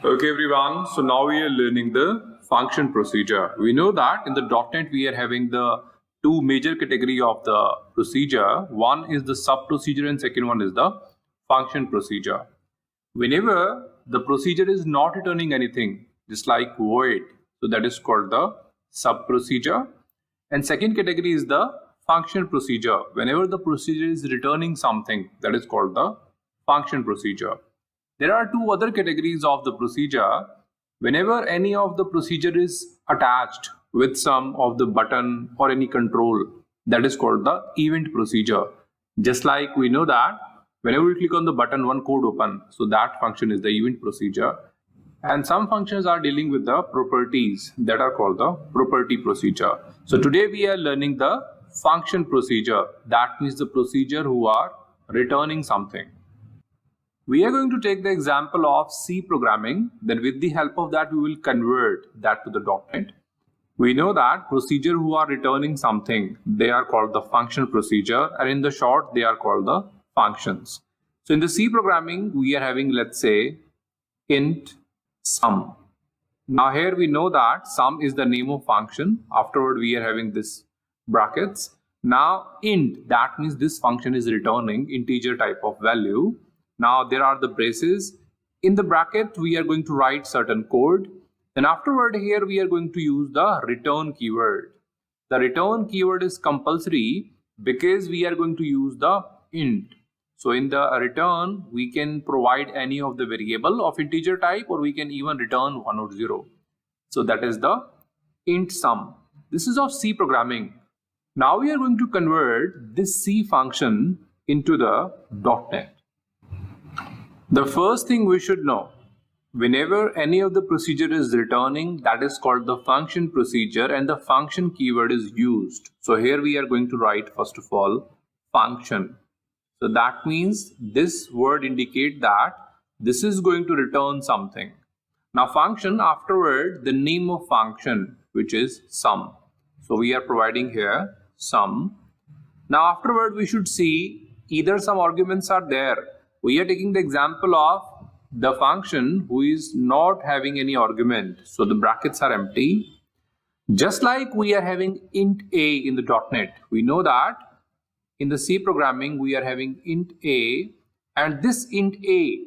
Okay everyone, so now we are learning the function procedure. We know that in the .NET we are having the two major category of the procedure. One is the sub procedure and second one is the function procedure. Whenever the procedure is not returning anything, just like void, so that is called the sub procedure. And second category is the function procedure. Whenever the procedure is returning something, that is called the function procedure. There are two other categories of the procedure. Whenever any of the procedure is attached with some of the button or any control, that is called the event procedure. Just like we know that whenever we click on the button, one code open, so that function is the event procedure. And some functions are dealing with the properties that are called the property procedure. So today we are learning the function procedure. That means the procedure who are returning something. We are going to take the example of C programming. Then with the help of that, we will convert that to the .NET. We know that procedure who are returning something, they are called the function procedure, and in the short, they are called the functions. So in the C programming, we are having, let's say, int sum. Now here we know that sum is the name of function. Afterward, we are having this brackets. Now int, that means this function is returning integer type of value. Now there are the braces. In the bracket, we are going to write certain code. Then afterward here, we are going to use the return keyword. The return keyword is compulsory because we are going to use the int. So in the return, we can provide any of the variable of integer type, or we can even return 1 or 0. So that is the int sum. This is of C programming. Now we are going to convert this C function into the .NET. The first thing we should know, whenever any of the procedure is returning, that is called the function procedure, and the function keyword is used. So here we are going to write first of all function. So that means this word indicate that this is going to return something. Now function, afterward the name of function, which is sum. So we are providing here sum. Now afterward we should see either some arguments are there. We are taking the example of the function who is not having any argument. So the brackets are empty. Just like we are having int a in the .NET. We know that in the C programming we are having int a, and this int a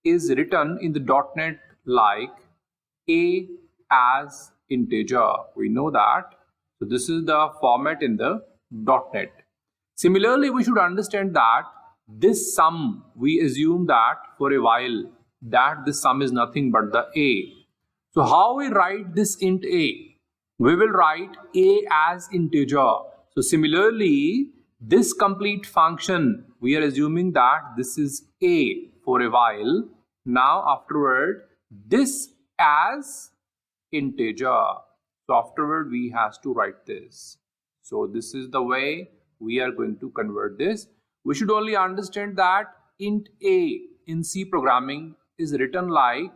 is written in the .NET like a as integer. We know that. So this is the format in the .NET. Similarly, we should understand that this sum, we assume that for a while that this sum is nothing but the a. So how we write this int a? We will write a as integer. So similarly, this complete function, we are assuming that this is a for a while. Now afterward, this as integer. So afterward, we have to write this. So this is the way we are going to convert this. We should only understand that int a in C programming is written like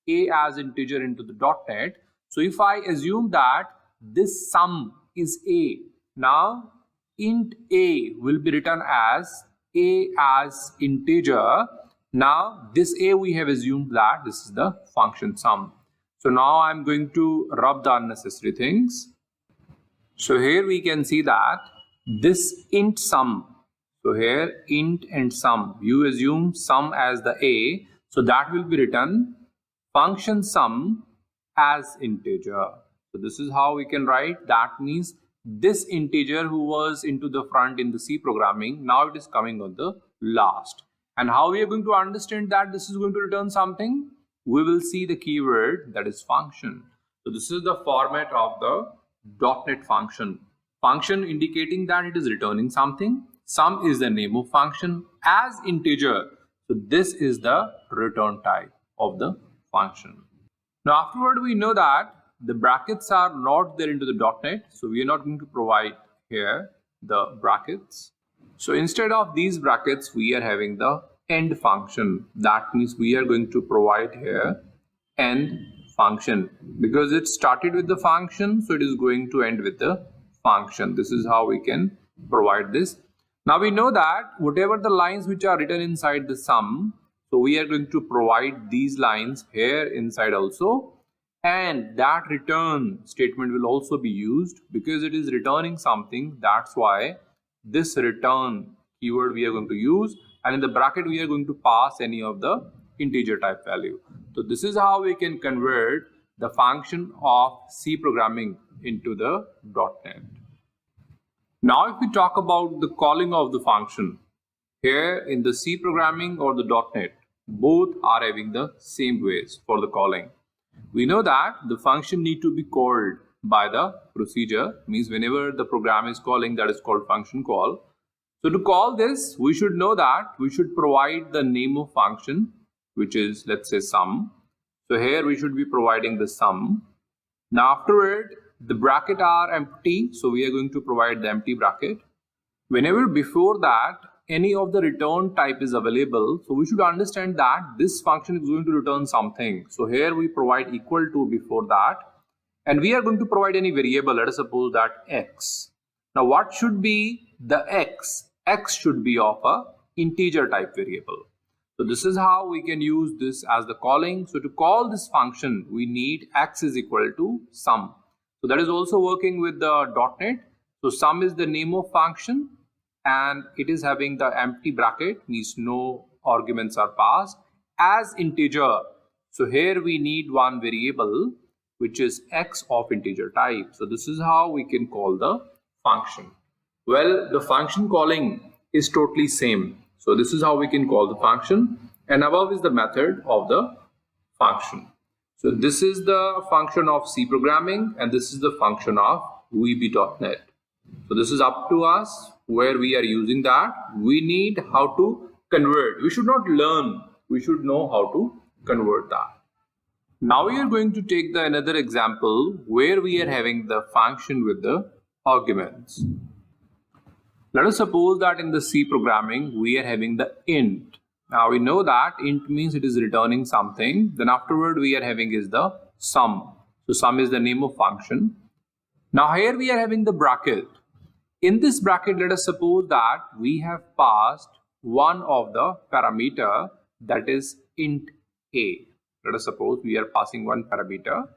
a as integer into the .NET. So if I assume that this sum is a, now int a will be written as a as integer. Now this a we have assumed that this is the function sum. So now I'm going to rub the unnecessary things. So here we can see that this int sum. So here int and sum, you assume sum as the a, so that will be written function sum as integer. So this is how we can write. That means this integer who was into the front in the C programming, now it is coming on the last. And how we are going to understand that this is going to return something? We will see the keyword, that is function. So this is the format of the .NET function. Function indicating that it is returning something. Sum is the name of function as integer. So this is the return type of the function. Now afterward we know that the brackets are not there into the .NET. So we are not going to provide here the brackets. So instead of these brackets, we are having the end function. That means we are going to provide here end function because it started with the function. So it is going to end with the function. This is how we can provide this. Now we know that whatever the lines which are written inside the sum, So we are going to provide these lines here inside also, and that return statement will also be used because it is returning something. That's why this return keyword we are going to use, and in the bracket we are going to pass any of the integer type value. So this is how we can convert the function of C programming into the .NET. Now if we talk about the calling of the function, here in the C programming or the .NET, both are having the same ways for the calling. We know that the function need to be called by the procedure, means whenever the program is calling, that is called function call. So to call this, we should know that we should provide the name of function, which is, let's say, sum. So here we should be providing the sum. Now afterward, the bracket are empty, so we are going to provide the empty bracket. Whenever before that any of the return type is available, so we should understand that this function is going to return something. So here we provide equal to before that, and we are going to provide any variable. Let us suppose that x. Now what should be the x? X should be of a integer type variable. So this is how we can use this as the calling. So to call this function, we need x is equal to sum. So that is also working with the .NET. So sum is the name of function, and it is having the empty bracket, means no arguments are passed, as integer. So here we need one variable which is x of integer type. So this is how we can call the function. Well, the function calling is totally same. So this is how we can call the function, and above is the method of the function. So this is the function of C programming, and this is the function of VB.NET. So this is up to us where we are using that. We need how to convert. We should not learn. We should know how to convert that. Now we are going to take another example where we are having the function with the arguments. Let us suppose that in the C programming we are having the int. Now we know that int means it is returning something. Then afterward we are having is the sum. So sum is the name of function. Now here we are having the bracket. In this bracket, let us suppose that we have passed one of the parameter, that is int a. Let us suppose we are passing one parameter.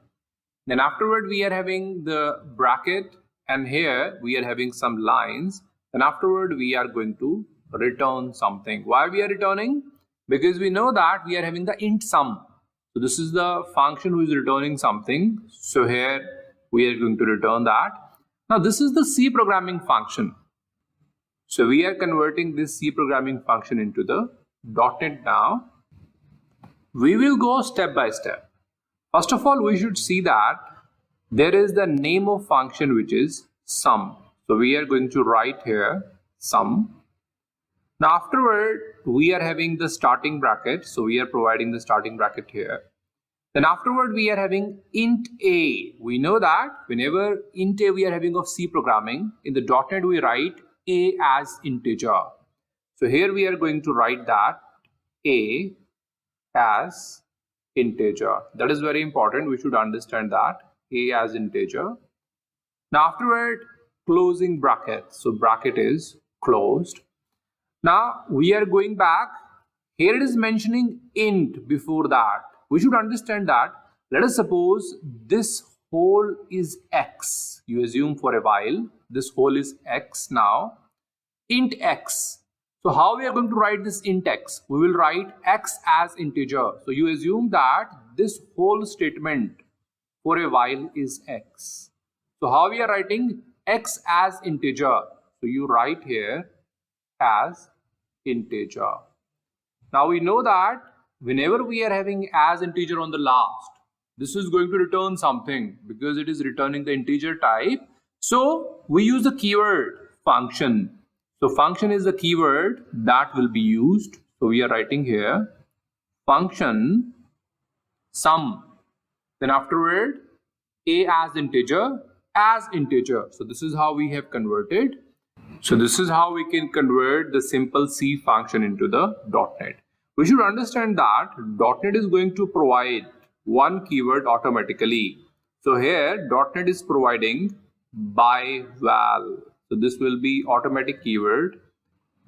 Then afterward we are having the bracket, and here we are having some lines. Then afterward we are going to return something. Why we are returning? Because we know that we are having the int sum. So this is the function who is returning something. So here we are going to return that. Now this is the C programming function. So we are converting this C programming function into the .NET now. We will go step by step. First of all, we should see that there is the name of function which is sum. So we are going to write here sum. Now afterward we are having the starting bracket. So we are providing the starting bracket here. Then afterward we are having int a. We know that whenever int a we are having of C programming, in the .NET we write a as integer. So here we are going to write that a as integer. That is very important. We should understand that a as integer. Now afterward closing bracket. So bracket is closed. Now we are going back. Here it is mentioning int before that. We should understand that. Let us suppose this whole is x. You assume for a while this whole is x now. Int x. So how we are going to write this int x? We will write x as integer. So you assume that this whole statement for a while is x. So how we are writing x as integer? So you write here as integer. Now we know that whenever we are having as integer on the last, this is going to return something because it is returning the integer type. So we use the keyword function. So function is the keyword that will be used. So we are writing here function sum. Then afterward a as integer. So this is how we have converted. So this is how we can convert the simple C function into the .NET. We should understand that .NET is going to provide one keyword automatically. So here .NET is providing by val. So this will be automatic keyword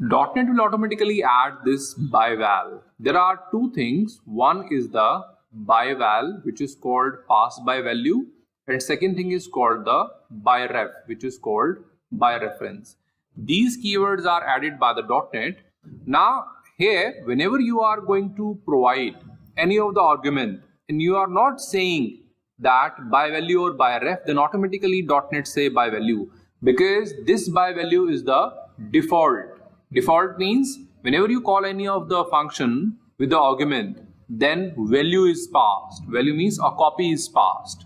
.NET will automatically add this by-val. There are two things. One is the by-val, which is called pass by value, and second thing is called the by-ref, which is called by reference. These keywords are added by the .NET. Now here, whenever you are going to provide any of the argument and you are not saying that by value or by ref, then automatically .NET say by value, because this by value is the default. Default means whenever you call any of the function with the argument, then value is passed. Value means a copy is passed.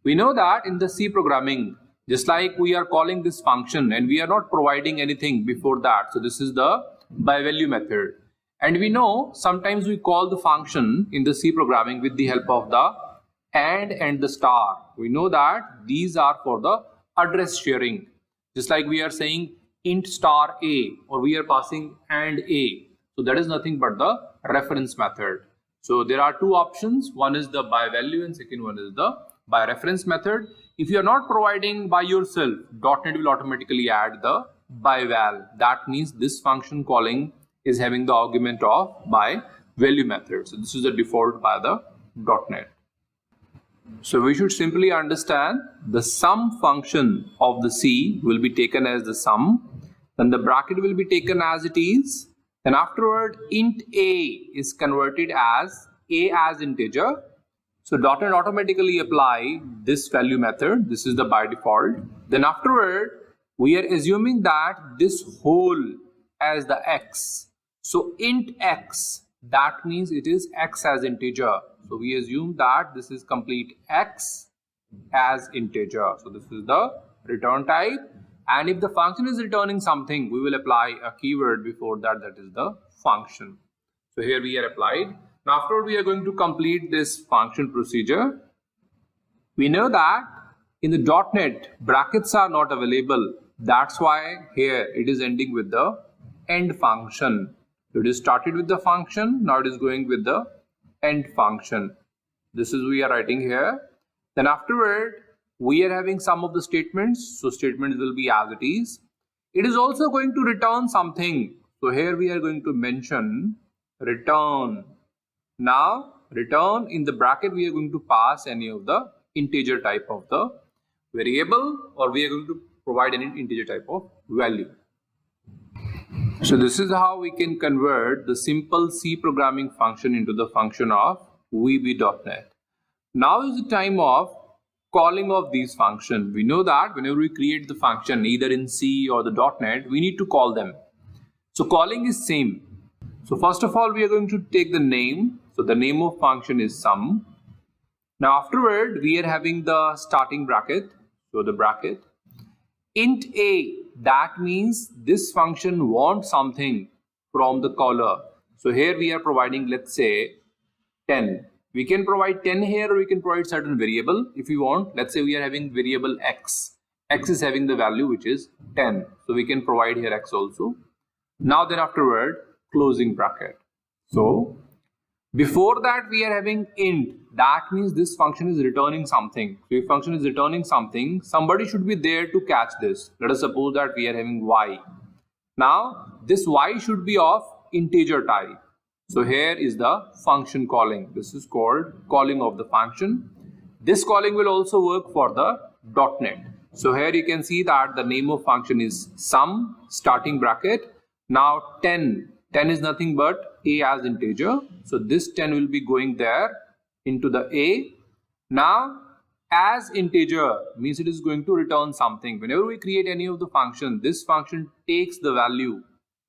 We know that in the C programming, just like we are calling this function and we are not providing anything before that. So this is the by value method. And we know sometimes we call the function in the C programming with the help of the and the star. We know that these are for the address sharing. Just like we are saying int star a, or we are passing and a. So that is nothing but the reference method. So there are two options. One is the by value and second one is the by reference method. If you are not providing by yourself, .NET will automatically add the by val. That means this function calling is having the argument of by value method. So this is the default by the .NET. So we should simply understand the sum function of the C will be taken as the sum, then the bracket will be taken as it is, then afterward int a is converted as a as integer. So .NET automatically apply this value method. This is the by default. Then afterward we are assuming that this whole as the x. So int x, that means it is x as integer. So we assume that this is complete x as integer. So this is the return type. And if the function is returning something, we will apply a keyword before that, that is the function. So here we are applied. Now afterward we are going to complete this function procedure. We know that in the .NET brackets are not available. That's why here it is ending with the end function. So it is started with the function, now it is going with the end function. This is we are writing here. Then afterward we are having some of the statements. So statements will be as it is. It is also going to return something. So here we are going to mention return. Now return in the bracket we are going to pass any of the integer type of the variable, or we are going to provide an integer type of value. So this is how we can convert the simple C programming function into the function of VB.NET. Now is the time of calling of these functions. We know that whenever we create the function either in C or the .NET, we need to call them. So calling is same. So first of all we are going to take the name. So the name of function is sum. Now afterward we are having the starting bracket. So the bracket int a, that means this function wants something from the caller. So here we are providing, let's say 10. We can provide 10 here, or we can provide certain variable if you want. Let's say we are having variable x. X is having the value which is 10. So we can provide here x also. Now then afterward closing bracket. So before that we are having int. That means this function is returning something. So if function is returning something, somebody should be there to catch this. Let us suppose that we are having y. Now this y should be of integer type. So here is the function calling. This is called calling of the function. This calling will also work for the .NET. So here you can see that the name of function is sum, starting bracket. Now 10. 10 is nothing but a as integer. So this 10 will be going there into the a. Now as integer means it is going to return something. Whenever we create any of the function, this function takes the value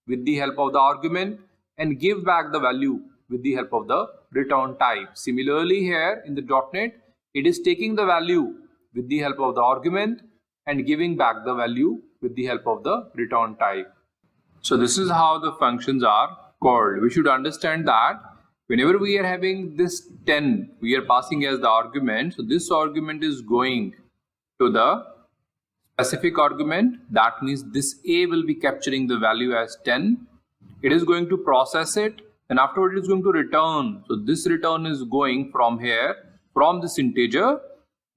with the help of the argument and give back the value with the help of the return type. Similarly here in the .NET, it is taking the value with the help of the argument and giving back the value with the help of the return type. So this is how the functions are called. We should understand that whenever we are having this 10, we are passing as the argument. So this argument is going to the specific argument. That means this a will be capturing the value as 10. It is going to process it, and afterward it is going to return. So this return is going from here, from this integer.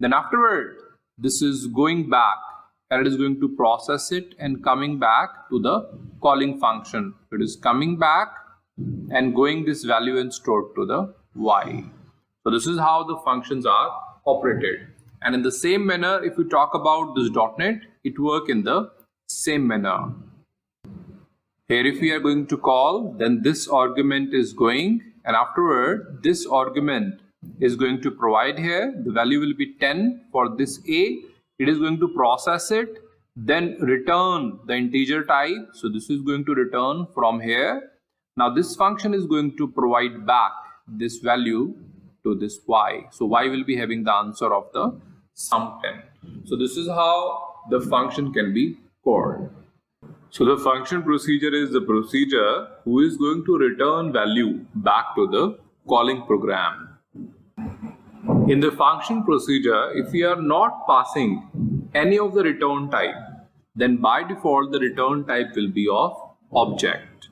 Then afterward this is going back and it is going to process it and coming back to the calling function. It is coming back and going this value and stored to the y. So this is how the functions are operated. And in the same manner, if you talk about this .NET, it works in the same manner. Here if we are going to call, then this argument is going, and afterward this argument is going to provide here. The value will be 10 for this a. It is going to process it, then return the integer type. So this is going to return from here. Now this function is going to provide back this value to this y. So y will be having the answer of the sum 10. So this is how the function can be called. So the function procedure is the procedure who is going to return value back to the calling program. In the function procedure, if we are not passing any of the return type, then by default the return type will be of object.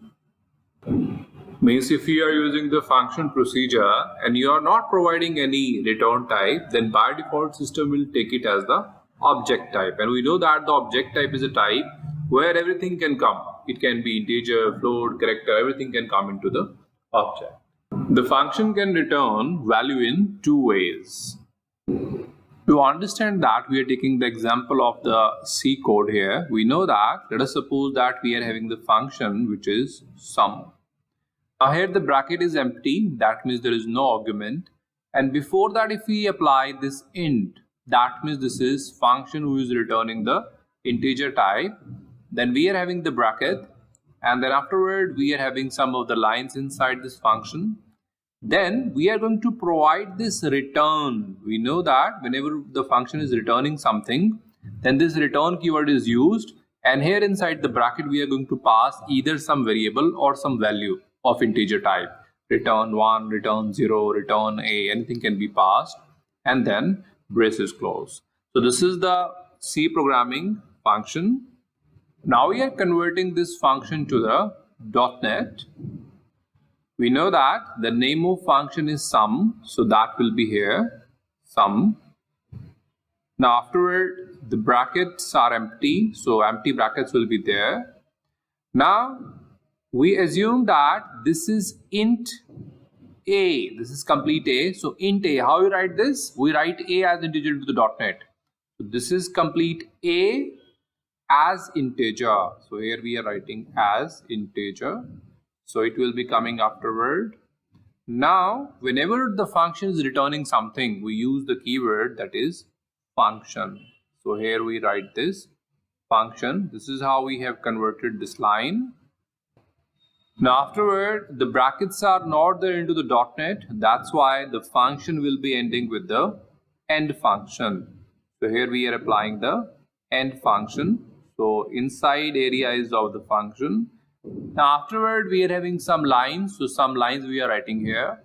Means if you are using the function procedure and you are not providing any return type, then by default system will take it as the object type. And we know that the object type is a type where everything can come. It can be integer, float, character, everything can come into the object. The function can return value in two ways. To understand that, we are taking the example of the C code here. We know that, let us suppose that we are having the function which is sum. Now here the bracket is empty, that means there is no argument. And before that, if we apply this int, that means this is function who is returning the integer type. Then we are having the bracket, and then afterward we are having some of the lines inside this function. Then we are going to provide this return. We know that whenever the function is returning something, then this return keyword is used, and here inside the bracket we are going to pass either some variable or some value of integer type. Return 1, return 0, return a, anything can be passed, and then braces close. So this is the C programming function. Now we are converting this function to the .NET. We know that the name of function is sum, so that will be here, sum. Now afterward the brackets are empty, so empty brackets will be there. Now we assume that this is int a, this is complete a. So int a, how we write this? We write a as integer to the .NET. So this is complete a as integer. So here we are writing as integer. So it will be coming afterward. Now, whenever the function is returning something, we use the keyword that is function. So here we write this function. This is how we have converted this line. Now afterward, the brackets are not there into the .NET. That's why the function will be ending with the end function. So here we are applying the end function. So inside area is of the function. Now afterward we are having some lines, so some lines we are writing here.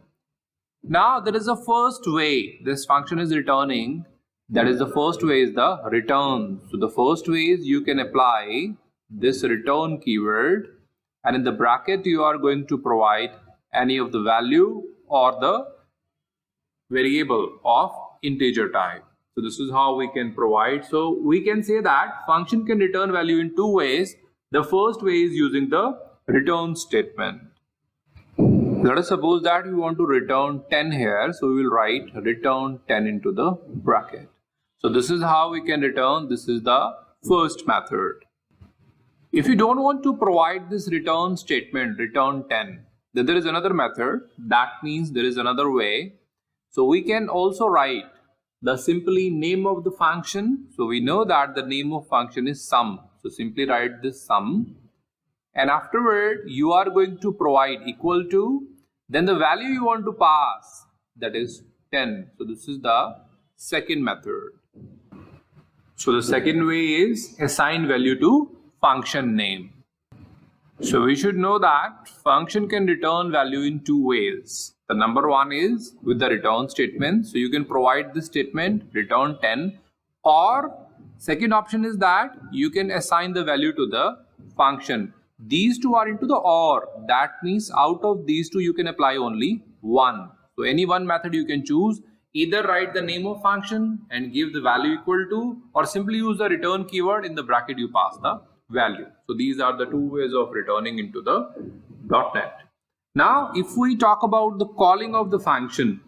Now there is a first way this function is returning, that is the first way is the return. So the first way is you can apply this return keyword, and in the bracket you are going to provide any of the value or the variable of integer type. So this is how we can provide. So we can say that function can return value in two ways. The first way is using the return statement. Let us suppose that we want to return 10 here. So we will write return 10 into the bracket. So this is how we can return. This is the first method. If you don't want to provide this return statement, return 10, then there is another method. That means there is another way. So we can also write the simply name of the function. So we know that the name of function is sum. So simply write this sum, and afterward you are going to provide equal to, then the value you want to pass, that is 10. So this is the second method. So the second way is assign value to function name. So we should know that function can return value in two ways. The number one is with the return statement. So you can provide this statement return 10, or second option is that you can assign the value to the function. These two are into the OR. That means out of these two you can apply only one. So any one method you can choose. Either write the name of function and give the value equal to, or simply use the return keyword, in the bracket you pass the value. So these are the two ways of returning into the .NET. Now, if we talk about the calling of the function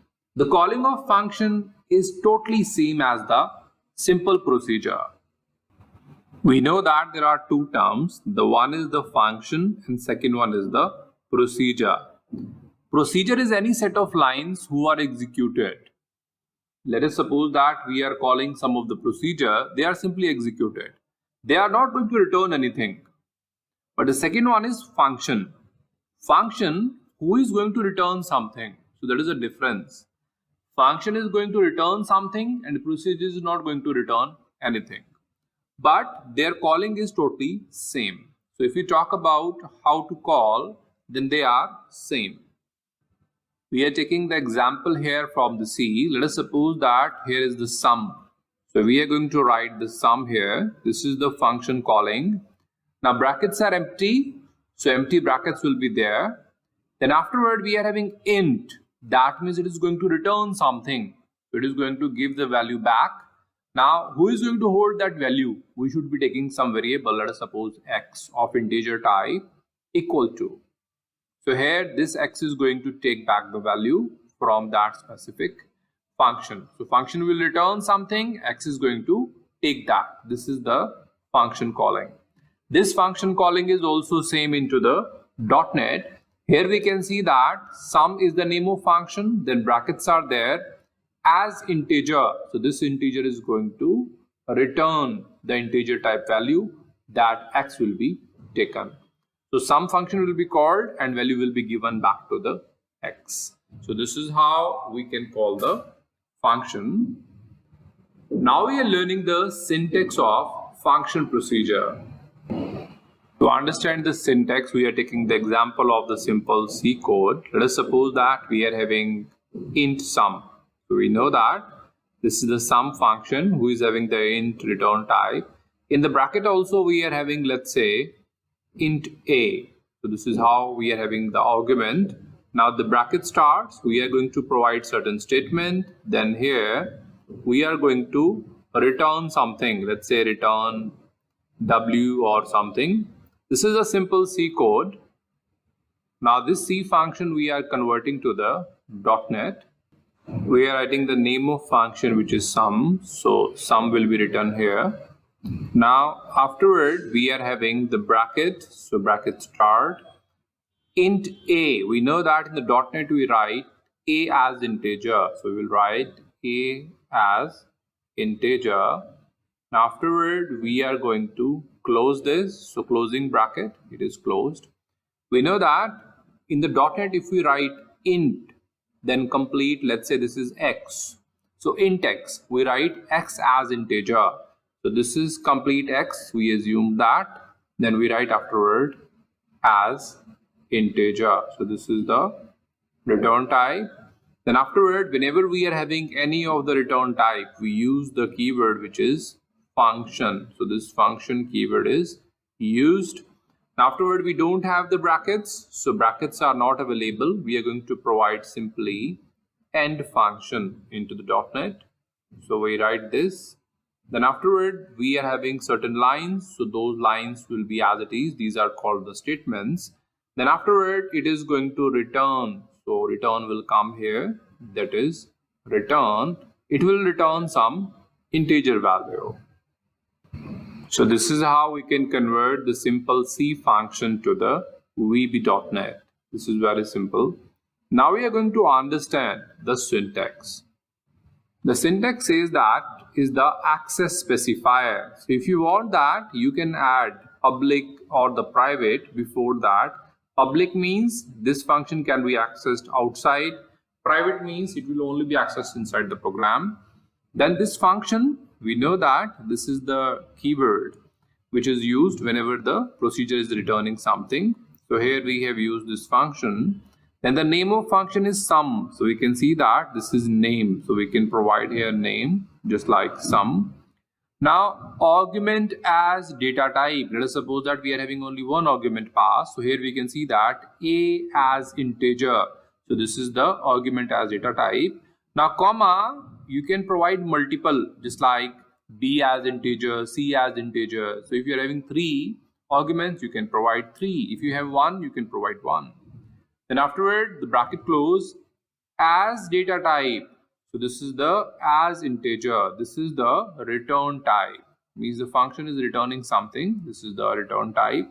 is totally same as the simple procedure. We know that there are two terms. The one is the function and second one is the procedure. Procedure is any set of lines who are executed. Let us suppose that we are calling some of the procedure. They are simply executed. They are not going to return anything. But the second one is function. Function who is going to return something. So that is a difference. Function is going to return something and procedure is not going to return anything. But their calling is totally same. So if we talk about how to call, then they are same. We are taking the example here from the C. Let us suppose that here is the sum. So we are going to write the sum here. This is the function calling. Now brackets are empty. So empty brackets will be there. Then afterward we are having int. That means it is going to return something. It is going to give the value back. Now who is going to hold that value? We should be taking some variable. Let us suppose x of integer type equal to. So here this x is going to take back the value from that specific function. So function will return something, x is going to take that. This is the function calling. This function calling is also same into the .NET. Here we can see that sum is the name of function, then brackets are there as integer. So this integer is going to return the integer type value that x will be taken. So sum function will be called and value will be given back to the x. So this is how we can call the function. Now we are learning the syntax of function procedure. To understand the syntax, we are taking the example of the simple C code. Let us suppose that we are having int sum. So we know that this is the sum function who is having the int return type. In the bracket also we are having, let's say, int a. So this is how we are having the argument. Now the bracket starts, we are going to provide certain statement. Then here we are going to return something. Let's say return w or something. This is a simple C code. Now this C function we are converting to the .NET. We are writing the name of function which is sum. So sum will be written here. Now afterward we are having the bracket. So bracket start. Int a. We know that in the .NET we write a as integer. So we will write a as integer. Now afterward we are going to close this. So closing bracket, it is closed. We know that in the .NET if we write int, then complete, let's say this is x. So int x, we write x as integer. So this is complete x, we assume that. Then we write afterward as integer. So this is the return type. Then afterward, whenever we are having any of the return type, we use the keyword which is function. So this function keyword is used. Afterward, we don't have the brackets. So brackets are not available. We are going to provide simply end function into the .NET. So we write this. Then afterward, we are having certain lines. So those lines will be as it is. These are called the statements. Then afterward, it is going to return. So return will come here. That is return. It will return some integer value. So this is how we can convert the simple C function to the VB.NET. This is very simple. Now we are going to understand the syntax. The syntax says that is the access specifier. So if you want that, you can add public or the private before that. Public means this function can be accessed outside. Private means it will only be accessed inside the program. Then this function, we know that this is the keyword which is used whenever the procedure is returning something. So here we have used this function. Then the name of function is sum. So we can see that this is name. So we can provide here name just like sum. Now argument as data type. Let us suppose that we are having only one argument pass. So here we can see that a as integer. So this is the argument as data type. Now comma, you can provide multiple just like b as integer, c as integer. So if you are having 3, arguments, you can provide 3. If you have 1, you can provide 1. Then afterward, the bracket close as data type. So this is the as integer. This is the return type. Means the function is returning something. This is the return type.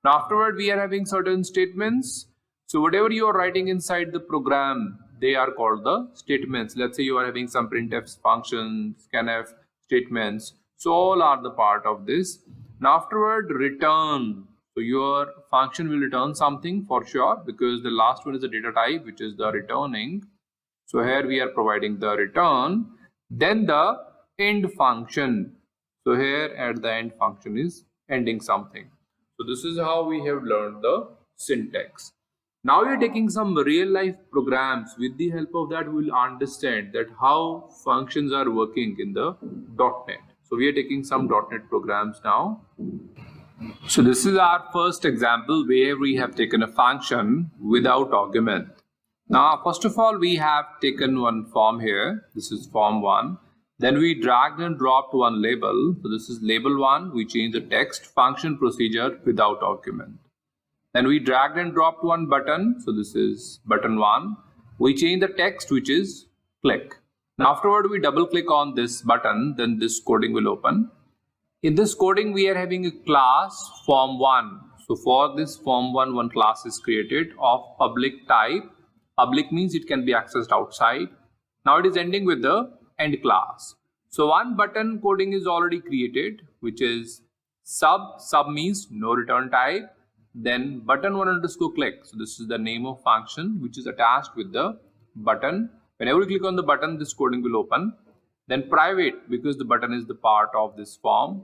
Now afterward, we are having certain statements. So whatever you are writing inside the program, they are called the statements. Let's say you are having some printf functions, scanf statements. So all are the part of this. Now afterward, return. So your function will return something for sure, because the last one is the data type, which is the returning. So here we are providing the return. Then the end function. So here at the end function is ending something. So this is how we have learned the syntax. Now we are taking some real life programs. With the help of that, we will understand that how functions are working in the .NET. So we are taking some .NET programs now. So this is our first example where we have taken a function without argument. Now, first of all, we have taken one form here. This is form 1. Then we dragged and dropped one label. So this is label 1. We change the text function procedure without argument. Then we dragged and dropped one button. So this is button 1. We change the text, which is click. Now afterward, we double click on this button. Then this coding will open. In this coding, we are having a class form1. So for this form1, one class is created of public type. Public means it can be accessed outside. Now it is ending with the end class. So one button coding is already created, which is sub. Sub means no return type. Then button1 underscore click. So this is the name of function which is attached with the button. Whenever you click on the button, this coding will open. Then private, because the button is the part of this form.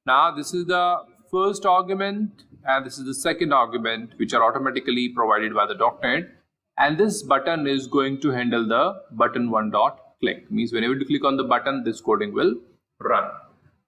Now this is the first argument and this is the second argument, which are automatically provided by the .NET. And this button is going to handle the button1 dot click. Means whenever you click on the button, this coding will run.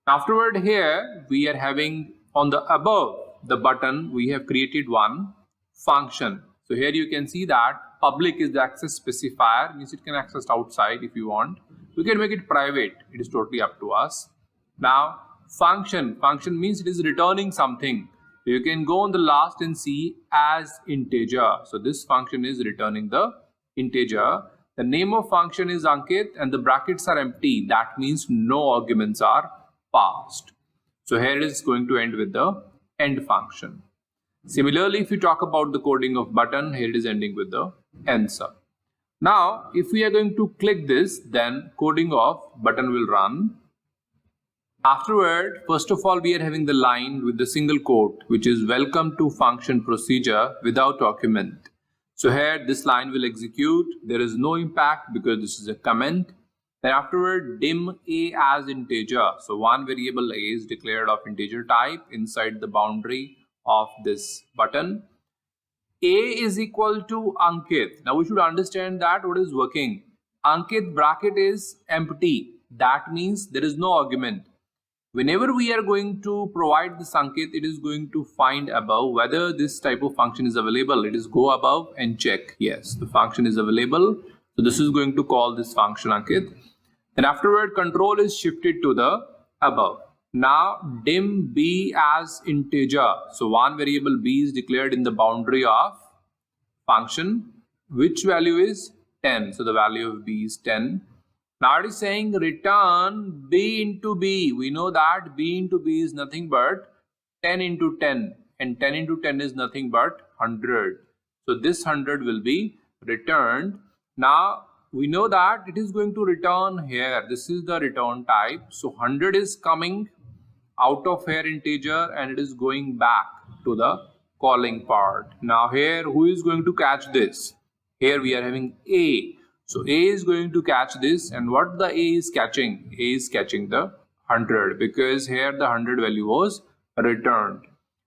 Afterward, here we are having on the above the button, we have created one function. So here you can see that public is the access specifier, means it can access outside if you want. We can make it private. It is totally up to us. Now function means it is returning something. You can go on the last and see as integer. So this function is returning the integer. The name of function is Ankit and the brackets are empty. That means no arguments are passed. So here it is going to end with the end function. Similarly, if you talk about the coding of button, here it is ending with the answer. Now, if we are going to click this, then coding of button will run. Afterward, first of all, we are having the line with the single quote, which is welcome to function procedure without argument. So here this line will execute. There is no impact because this is a comment. Then afterward, dim a as integer. So one variable a is declared of integer type inside the boundary of this button. A is equal to Ankit. Now we should understand that what is working. Ankit bracket is empty. That means there is no argument. Whenever we are going to provide this Ankit, it is going to find above whether this type of function is available. It is go above and check. Yes, the function is available. So this is going to call this function Ankit. Then afterward, control is shifted to the above. Now dim b as integer. So one variable b is declared in the boundary of function. Which value is 10? So the value of b is 10. Now it is saying return b into b. We know that b into b is nothing but 10 into 10 and 10 into 10 is nothing but 100. So this 100 will be returned. Now we know that it is going to return here. This is the return type. So 100 is coming out of here integer and it is going back to the calling part. Now here who is going to catch this? Here we are having a. So a is going to catch this, and what the a is catching? A is catching the 100 because here the 100 value was returned.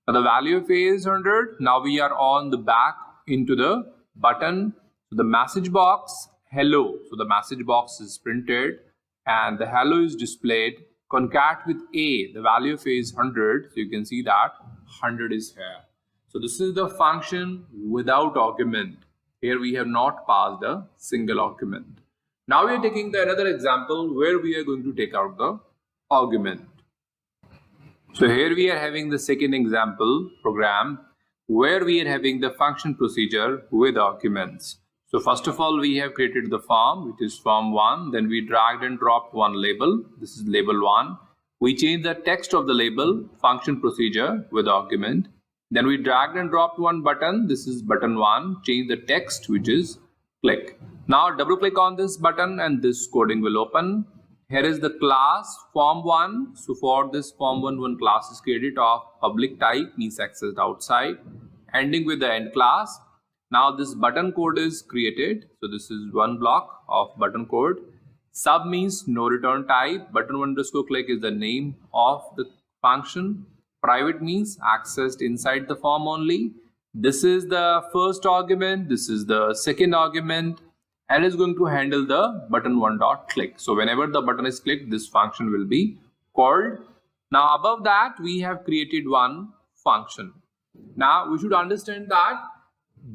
Now the value of a is 100. Now we are on the back into the button. So the message box hello. So the message box is printed and the hello is displayed. Concat with a. The value of a is 100. So you can see that 100 is here. So this is the function without argument. Here we have not passed a single argument. Now we are taking the another example where we are going to take out the argument. So here we are having the second example program where we are having the function procedure with arguments. So first of all, we have created the form, which is form 1. Then we dragged and dropped one label. This is label 1. We changed the text of the label, function procedure with argument. Then we dragged and dropped one button. This is button 1. Change the text, which is click. Now double click on this button and this coding will open. Here is the class form1. So for this form1, one class is created of public type, means accessed outside, ending with the end class. Now this button code is created. So this is one block of button code. Sub means no return type. Button 1 underscore click is the name of the function. Private means accessed inside the form only. This is the first argument. This is the second argument. And is going to handle the button 1 dot click. So whenever the button is clicked, this function will be called. Now above that, we have created one function. Now we should understand that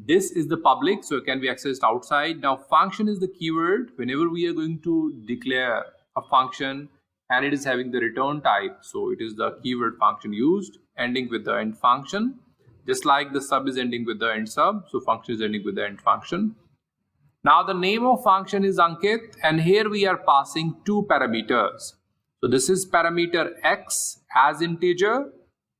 this is the public, so it can be accessed outside. Now function is the keyword. Whenever we are going to declare a function and it is having the return type, so it is the keyword function used, ending with the end function. Just like the sub is ending with the end sub, so function is ending with the end function. Now the name of function is Ankit, and here we are passing two parameters. So this is parameter x as integer,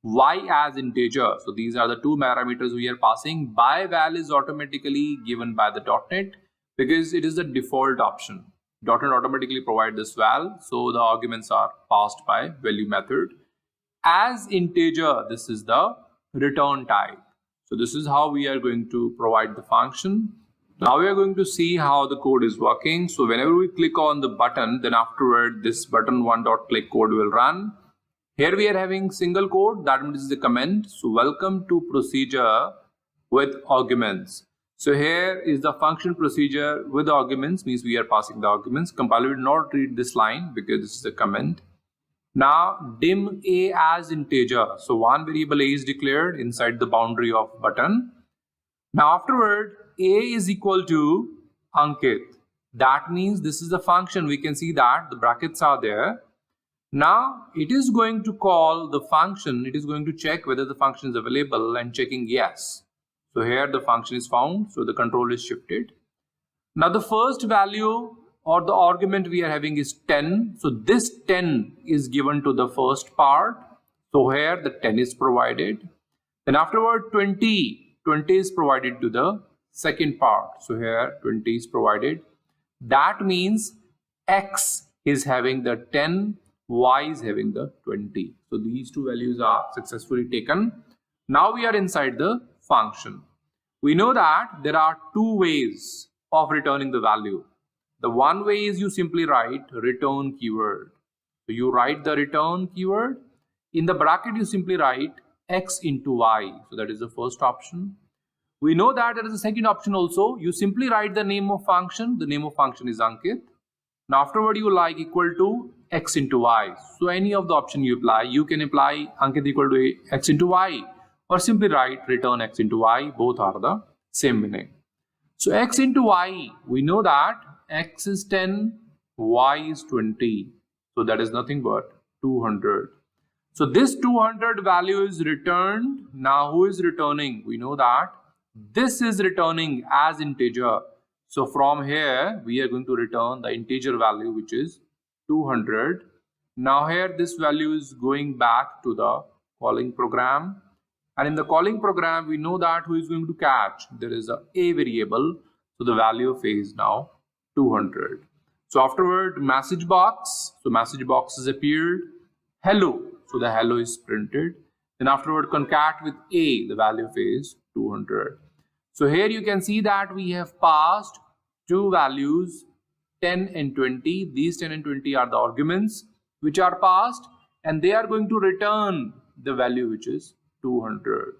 y as integer. So these are the two parameters we are passing. By val is automatically given by the .NET because it is the default option. .NET automatically provide this val, so the arguments are passed by value method. As integer, this is the return type. So this is how we are going to provide the function. Now we are going to see how the code is working. So whenever we click on the button, then afterward this button 1 dot click code will run. Here we are having single code, that means the comment. So welcome to procedure with arguments. So here is the function procedure with arguments, means we are passing the arguments. Compiler will not read this line because this is the comment. Now dim a as integer. So one variable a is declared inside the boundary of button. Now afterward, a is equal to Ankit. That means this is the function. We can see that the brackets are there. Now it is going to call the function. It is going to check whether the function is available and checking yes. So here the function is found. So the control is shifted. Now the first value or the argument we are having is 10. So this 10 is given to the first part. So here the 10 is provided. Then afterward 20 is provided to the second part. So here 20 is provided. That means x is having the 10, y is having the 20. So these two values are successfully taken. Now we are inside the function. We know that there are two ways of returning the value. The one way is you simply write return keyword. So you write the return keyword. In the bracket you simply write x into y. So that is the first option. We know that there is a second option also. You simply write the name of function. The name of function is Ankit. Now afterward you like equal to x into y. So any of the option you apply, you can apply Ankit equal to x into y or simply write return x into y. Both are the same meaning. So x into y, we know that x is 10, y is 20. So that is nothing but 200. So this 200 value is returned. Now who is returning? We know that this is returning as integer. So from here we are going to return the integer value, which is 200. Now here this value is going back to the calling program, and in the calling program we know that who is going to catch. There is a variable, so the value of a is now 200. So afterward message box. So message box has appeared. Hello. So the hello is printed. Then afterward concat with a, the value of a is 200. So here you can see that we have passed two values 10 and 20. These 10 and 20 are the arguments which are passed, and they are going to return the value which is 200.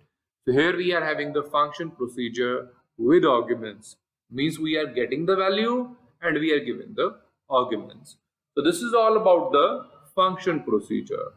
So here we are having the function procedure with arguments. Means we are getting the value and we are giving the arguments. So this is all about the function procedure.